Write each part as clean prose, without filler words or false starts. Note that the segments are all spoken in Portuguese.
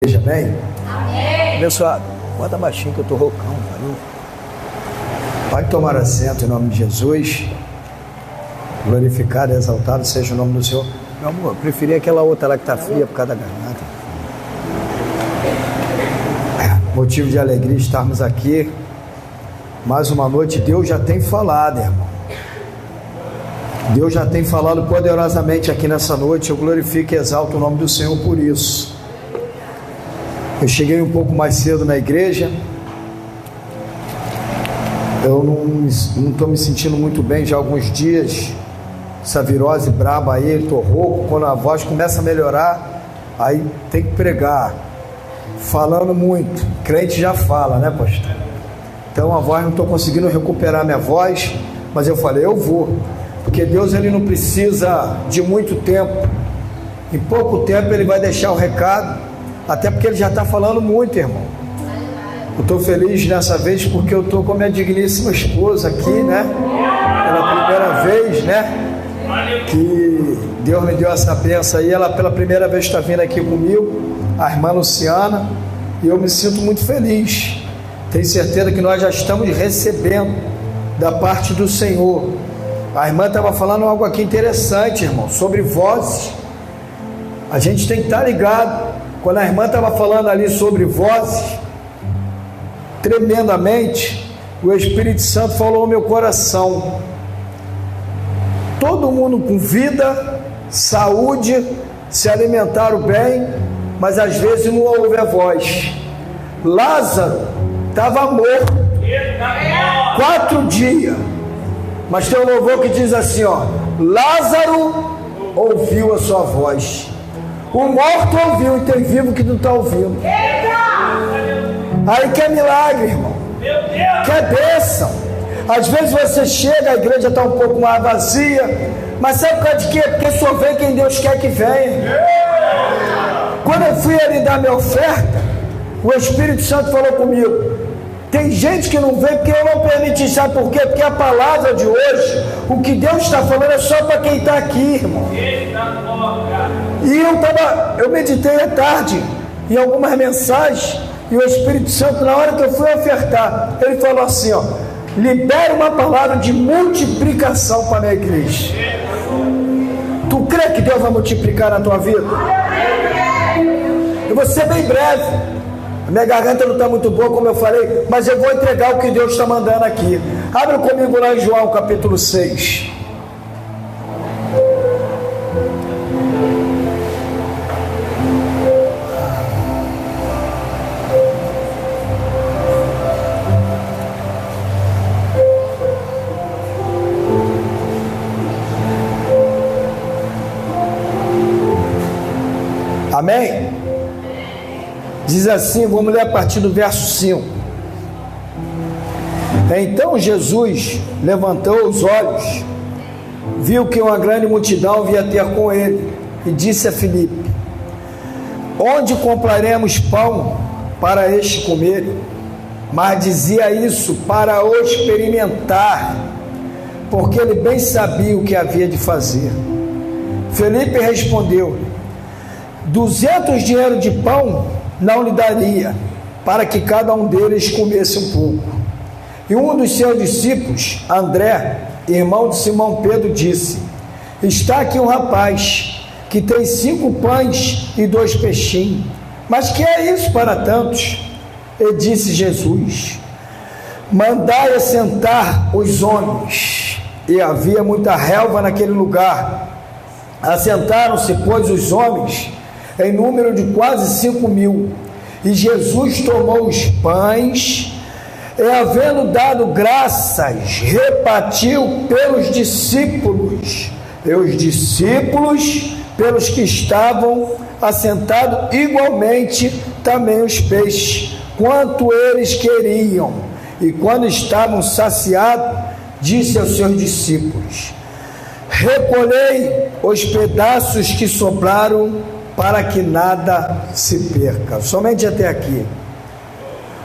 Amém? Amém. Abençoado. Bota baixinho que eu estou roucão, valeu? Pode tomar assento em nome de Jesus. Glorificado e exaltado seja o nome do Senhor. Meu amor, eu preferi aquela outra lá que está fria por causa da garganta. Motivo de alegria estarmos aqui. Mais uma noite. Deus já tem falado, irmão. Deus já tem falado poderosamente aqui nessa noite. Eu glorifico e exalto o nome do Senhor por isso. Eu cheguei um pouco mais cedo na igreja. Eu não estou me sentindo muito bem já há alguns dias. Essa virose braba aí, estou rouco. Quando a voz começa a melhorar, aí tem que pregar. Falando muito. Crente já fala, né, pastor? Então a voz, não estou conseguindo recuperar minha voz, mas eu falei, eu vou. Porque Deus, ele não precisa de muito tempo. Em pouco tempo ele vai deixar o recado. Até porque ele já está falando muito, irmão. Eu estou feliz nessa vez porque eu estou com a minha digníssima esposa aqui, né? Pela primeira vez, né? Que Deus me deu essa bênção aí. Ela pela primeira vez está vindo aqui comigo, a irmã Luciana. E eu me sinto muito feliz. Tenho certeza que nós já estamos recebendo da parte do Senhor. A irmã estava falando algo aqui interessante, irmão, sobre vozes. A gente tem que estar ligado. Quando a irmã estava falando ali sobre vozes, tremendamente, o Espírito Santo falou no meu coração. Todo mundo com vida, saúde, se alimentaram bem, mas às vezes não ouve a voz. Lázaro estava morto 4 dias, mas tem um louvor que diz assim, ó: Lázaro ouviu a sua voz. O morto ouviu e tem vivo que não está ouvindo. Aí que é milagre, irmão. Que é bênção. Às vezes você chega, a igreja está um pouco mais vazia, mas sabe por causa de quê? Porque só vem quem Deus quer que venha. Quando eu fui ali dar minha oferta, o Espírito Santo falou comigo: tem gente que não vem porque eu não permiti. Sabe por quê? Porque a palavra de hoje, o que Deus está falando é só para quem está aqui, irmão. E eu meditei à tarde em algumas mensagens, e o Espírito Santo, na hora que eu fui ofertar, ele falou assim, ó: libera uma palavra de multiplicação para a minha igreja. Tu crê que Deus vai multiplicar na tua vida? Eu vou ser bem breve. A minha garganta não está muito boa, como eu falei, mas eu vou entregar o que Deus está mandando aqui. Abre comigo lá em João capítulo 6. Amém? Diz assim, vamos ler a partir do verso 5. Então Jesus levantou os olhos, viu que uma grande multidão vinha ter com ele, e disse a Filipe: onde compraremos pão para este comer? Mas dizia isso para o experimentar, porque ele bem sabia o que havia de fazer. Filipe respondeu: 200 dinheiros de pão não lhe daria, para que cada um deles comesse um pouco. E um dos seus discípulos, André, irmão de Simão Pedro, disse: está aqui um rapaz que tem 5 pães e 2 peixinhos, mas que é isso para tantos? E disse Jesus: mandai assentar os homens. E havia muita relva naquele lugar. Assentaram-se, pois, os homens em número de quase 5.000, e Jesus tomou os pães, e havendo dado graças, repartiu pelos discípulos, e os discípulos pelos que estavam assentados, igualmente também os peixes, quanto eles queriam. E quando estavam saciados, disse aos seus discípulos: recolhei os pedaços que sobraram, para que nada se perca. Somente até aqui.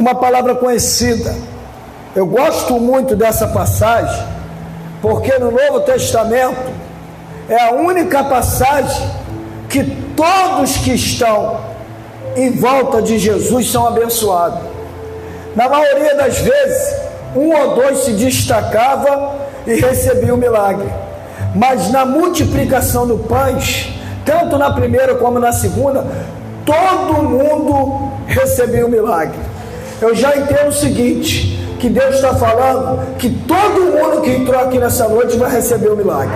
Uma palavra conhecida. Eu gosto muito dessa passagem, porque no Novo Testamento é a única passagem que todos que estão em volta de Jesus são abençoados. Na maioria das vezes, um ou dois se destacava e recebia o milagre. Mas na multiplicação do pães, tanto na primeira como na segunda, todo mundo recebeu o milagre. Eu já entendo o seguinte, que Deus está falando que todo mundo que entrou aqui nessa noite vai receber o milagre.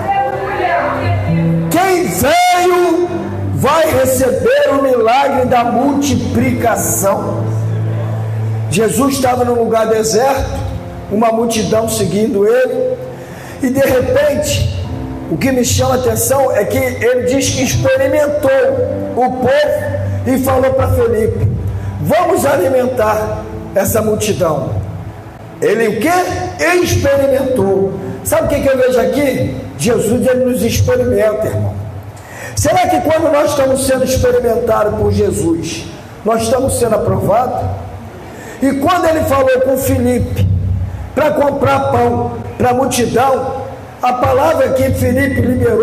Quem veio vai receber o milagre da multiplicação. Jesus estava num lugar deserto, uma multidão seguindo ele, e de repente, o que me chama a atenção é que ele diz que experimentou o povo e falou para Felipe: vamos alimentar essa multidão. Ele o que? Experimentou. Sabe o que eu vejo aqui? Jesus, ele nos experimenta, irmão. Será que quando nós estamos sendo experimentados por Jesus, nós estamos sendo aprovados? E quando ele falou com Felipe para comprar pão para a multidão, a palavra que Felipe liberou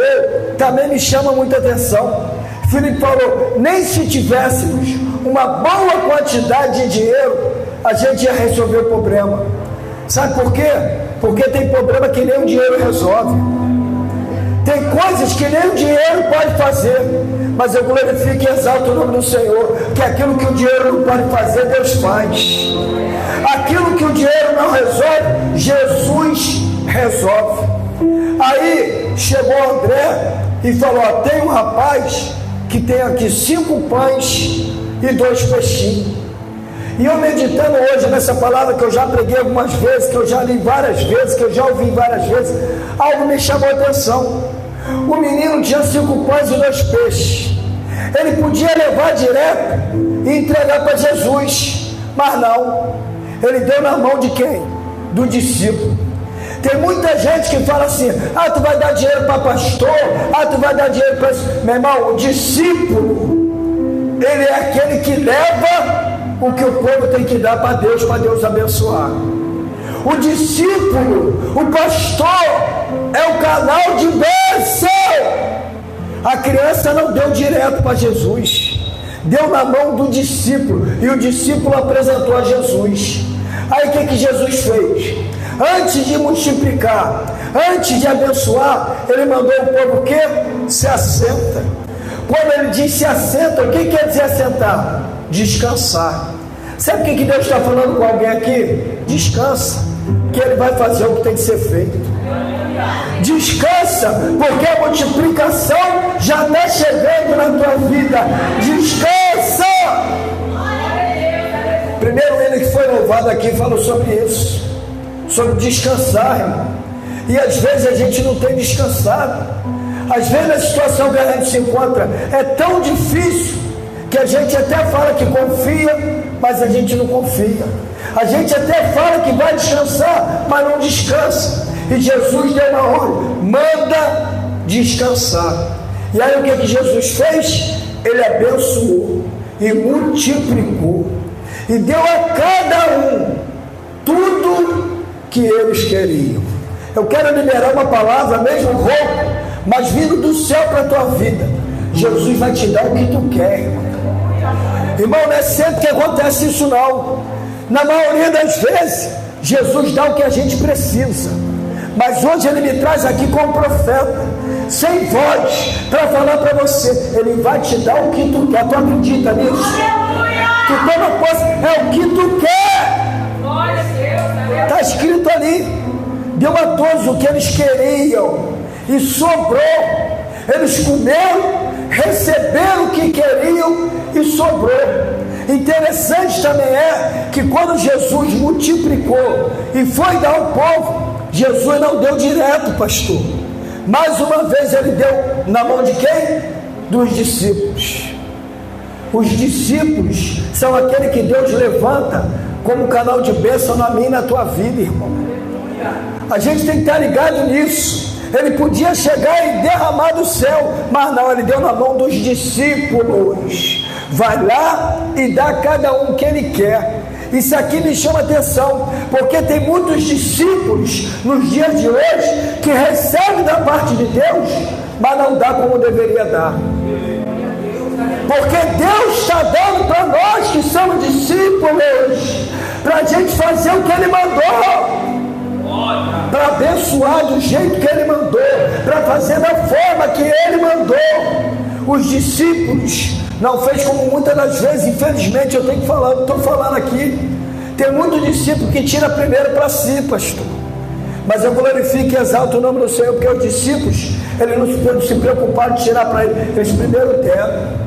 também me chama muita atenção. Felipe falou: nem se tivéssemos uma boa quantidade de dinheiro, a gente ia resolver o problema. Sabe por quê? Porque tem problema que nem o dinheiro resolve. Tem coisas que nem o dinheiro pode fazer, mas eu glorifico e exalto o nome do Senhor, que aquilo que o dinheiro não pode fazer, Deus faz. Aquilo que o dinheiro não resolve, Jesus resolve. Aí chegou André e falou: ó, tem um rapaz que tem aqui 5 pães e 2 peixinhos. E eu meditando hoje nessa palavra que eu já preguei algumas vezes, que eu já li várias vezes, que eu já ouvi várias vezes, algo me chamou a atenção. O menino tinha 5 pães e 2 peixes. Ele podia levar direto e entregar para Jesus, mas não. Ele deu na mão de quem? Do discípulo. Tem muita gente que fala assim: ah, tu vai dar dinheiro para pastor, ah, tu vai dar dinheiro para... Meu irmão, o discípulo, ele é aquele que leva o que o povo tem que dar para Deus abençoar. O discípulo, o pastor, é o canal de bênção. A criança não deu direto para Jesus, deu na mão do discípulo, e o discípulo apresentou a Jesus. Aí o que Jesus fez? Antes de multiplicar, antes de abençoar, ele mandou o povo o quê? Se assenta. Quando ele diz se assenta, o que quer dizer assentar? Descansar. Sabe o que Deus está falando com alguém aqui? Descansa, que ele vai fazer o que tem que ser feito. Descansa, porque a multiplicação já está chegando na tua vida. Descansa. Primeiro, ele que foi louvado aqui falou sobre isso, sobre descansar, irmão. E às vezes a gente não tem descansado. Às vezes a situação que a gente se encontra é tão difícil que a gente até fala que confia, mas a gente não confia. A gente até fala que vai descansar, mas não descansa. E Jesus deu uma ordem: manda descansar. E aí o que Jesus fez? Ele abençoou e multiplicou e deu a cada um tudo que eles queriam. Eu quero liberar uma palavra, mesmo rouco, mas vindo do céu para a tua vida. Jesus vai te dar o que tu quer, irmão. Irmão, não é sempre que acontece isso, não. Na maioria das vezes, Jesus dá o que a gente precisa. Mas hoje ele me traz aqui como profeta, sem voz, para falar para você: ele vai te dar o que tu quer. Tu acredita nisso? Tu toma posse, é o que tu quer. Está escrito ali: deu a todos o que eles queriam e sobrou. Eles comeram, receberam o que queriam e sobrou. Interessante também é que quando Jesus multiplicou e foi dar ao povo, Jesus não deu direto, pastor. Mais uma vez ele deu na mão de quem? Dos discípulos. Os discípulos são aquele que Deus levanta como canal de bênção na minha e na tua vida, irmão. A gente tem que estar ligado nisso. Ele podia chegar e derramar do céu, mas não, ele deu na mão dos discípulos. Vai lá e dá a cada um o que ele quer. Isso aqui me chama atenção, porque tem muitos discípulos nos dias de hoje que recebem da parte de Deus, mas não dá como deveria dar. Porque Deus está dando para nós que somos discípulos, para a gente fazer o que Ele mandou, para abençoar do jeito que Ele mandou, para fazer da forma que Ele mandou. Os discípulos não fez como muitas das vezes, infelizmente eu tenho que falar, estou falando aqui. Tem muito discípulo que tira primeiro para si, pastor. Mas eu glorifico e exalto o nome do Senhor, porque os discípulos, eles não se preocuparam de tirar para ele, eles primeiro deram.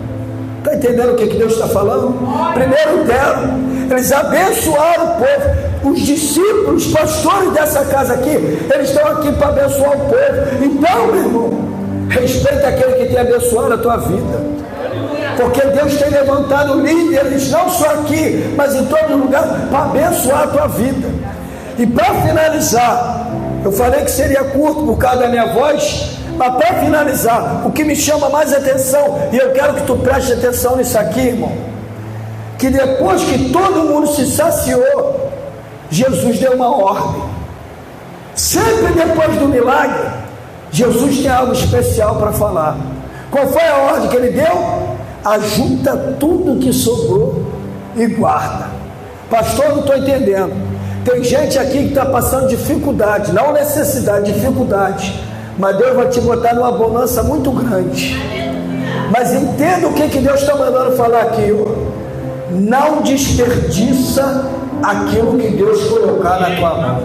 Está entendendo o que Deus está falando? Primeiro deram. Eles abençoaram o povo. Os discípulos, pastores dessa casa aqui, eles estão aqui para abençoar o povo. Então, meu irmão, respeita aquele que tem abençoado a tua vida. Porque Deus tem levantado líderes, não só aqui, mas em todo lugar, para abençoar a tua vida. E para finalizar, eu falei que seria curto por causa da minha voz, mas para finalizar, o que me chama mais atenção, e eu quero que tu preste atenção nisso aqui, irmão, que depois que todo mundo se saciou, Jesus deu uma ordem. Sempre depois do milagre, Jesus tem algo especial para falar. Qual foi a ordem que ele deu? Ajunta tudo que sobrou e guarda. Pastor, não estou entendendo. Tem gente aqui que está passando dificuldade, não necessidade, dificuldade, mas Deus vai te botar numa bonança muito grande. Mas entenda o que Deus está mandando falar aqui, ó. Não desperdiça aquilo que Deus colocar na tua mão.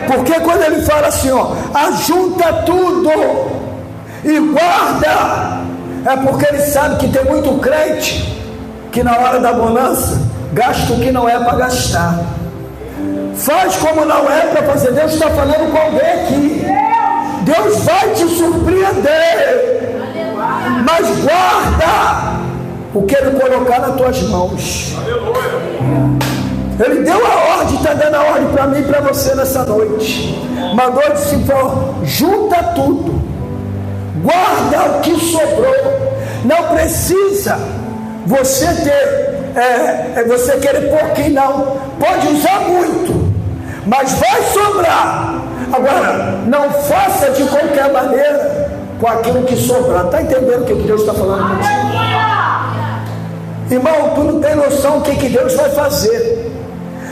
Porque quando ele fala assim, ó, ajunta tudo e guarda, é porque ele sabe que tem muito crente que na hora da bonança gasta o que não é para gastar, faz como não é para fazer. Deus está falando com alguém aqui. Deus vai te surpreender, mas guarda o que ele colocar nas tuas mãos. Ele deu a ordem, está dando a ordem para mim e para você nessa noite. Mandou disse: junta tudo, guarda o que sobrou. Não precisa você ter, você querer pouquinho, não. Pode usar muito, mas vai sobrar. Agora, não faça de qualquer maneira com aquilo que sobrar. Está entendendo o que Deus está falando contigo? Irmão, tu não tem noção do que Deus vai fazer.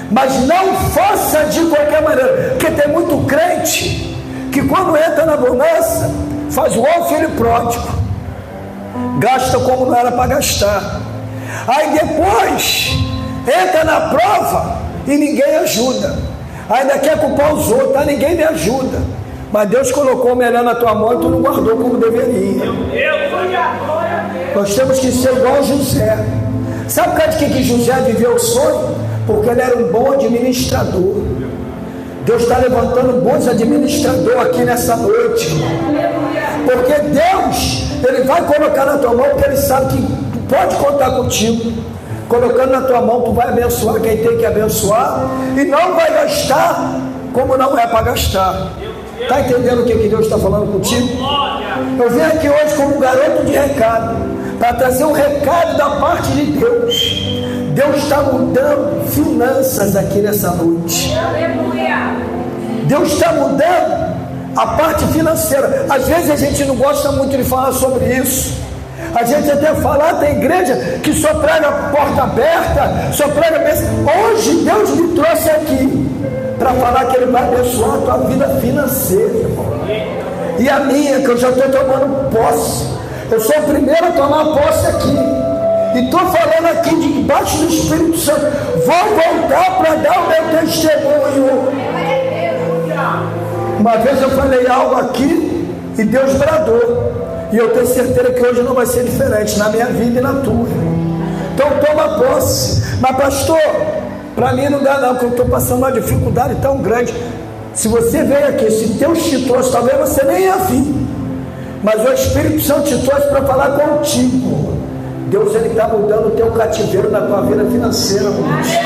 Mas não faça de qualquer maneira. Porque tem muito crente que quando entra na bonança, faz igual o filho pródigo, gasta como não era para gastar. Aí depois entra na prova e ninguém ajuda. Ainda quer culpar os outros, ninguém me ajuda. Mas Deus colocou o melhor na tua mão e tu não guardou como deveria. Nós temos que ser igual José. Sabe por causa de que José viveu o sonho? Porque ele era um bom administrador. Deus está levantando bons administradores aqui nessa noite. Porque Deus, Ele vai colocar na tua mão, porque Ele sabe que tu pode contar contigo. Colocando na tua mão, tu vai abençoar quem tem que abençoar e não vai gastar como não é para gastar. Está entendendo o que Deus está falando contigo? Eu vim aqui hoje como um garoto de recado, para trazer um recado da parte de Deus. Deus está mudando finanças aqui nessa noite. Deus está mudando a parte financeira. Às vezes a gente não gosta muito de falar sobre isso. A gente até fala, tem igreja que só prega porta aberta, só prega mesa. Hoje Deus me trouxe aqui para falar que Ele vai abençoar a tua vida financeira, irmão. E a minha, que eu já estou tomando posse. Eu sou o primeiro a tomar posse aqui. E estou falando aqui debaixo do Espírito Santo. Vou voltar para dar o meu testemunho. Uma vez eu falei algo aqui e Deus bradou. E eu tenho certeza que hoje não vai ser diferente na minha vida e na tua. Então toma posse. Mas pastor, para mim não dá não, porque eu estou passando uma dificuldade tão grande. Se você veio aqui, se Deus te trouxe, talvez você nem ia vir, mas o Espírito Santo te trouxe para falar contigo. Deus, Ele está mudando o teu cativeiro na tua vida financeira, hoje.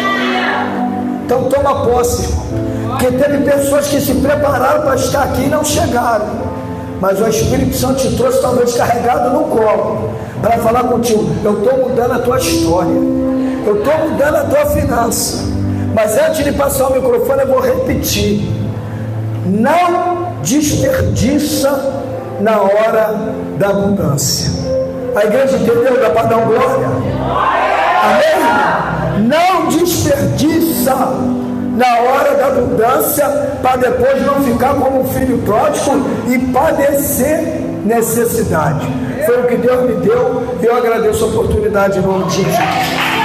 Então toma posse, irmão. Porque teve pessoas que se prepararam para estar aqui e não chegaram. Mas o Espírito Santo te trouxe talvez carregado no colo para falar contigo. Eu estou mudando a tua história, eu estou mudando a tua finança. Mas antes de passar o microfone eu vou repetir: não desperdiça na hora da abundância. A igreja entendeu? Dá para dar um glória? Amém? Não desperdiça na hora da abundância, para depois não ficar como um filho pródigo e padecer necessidade. Foi o que Deus me deu e eu agradeço a oportunidade em nome de Jesus.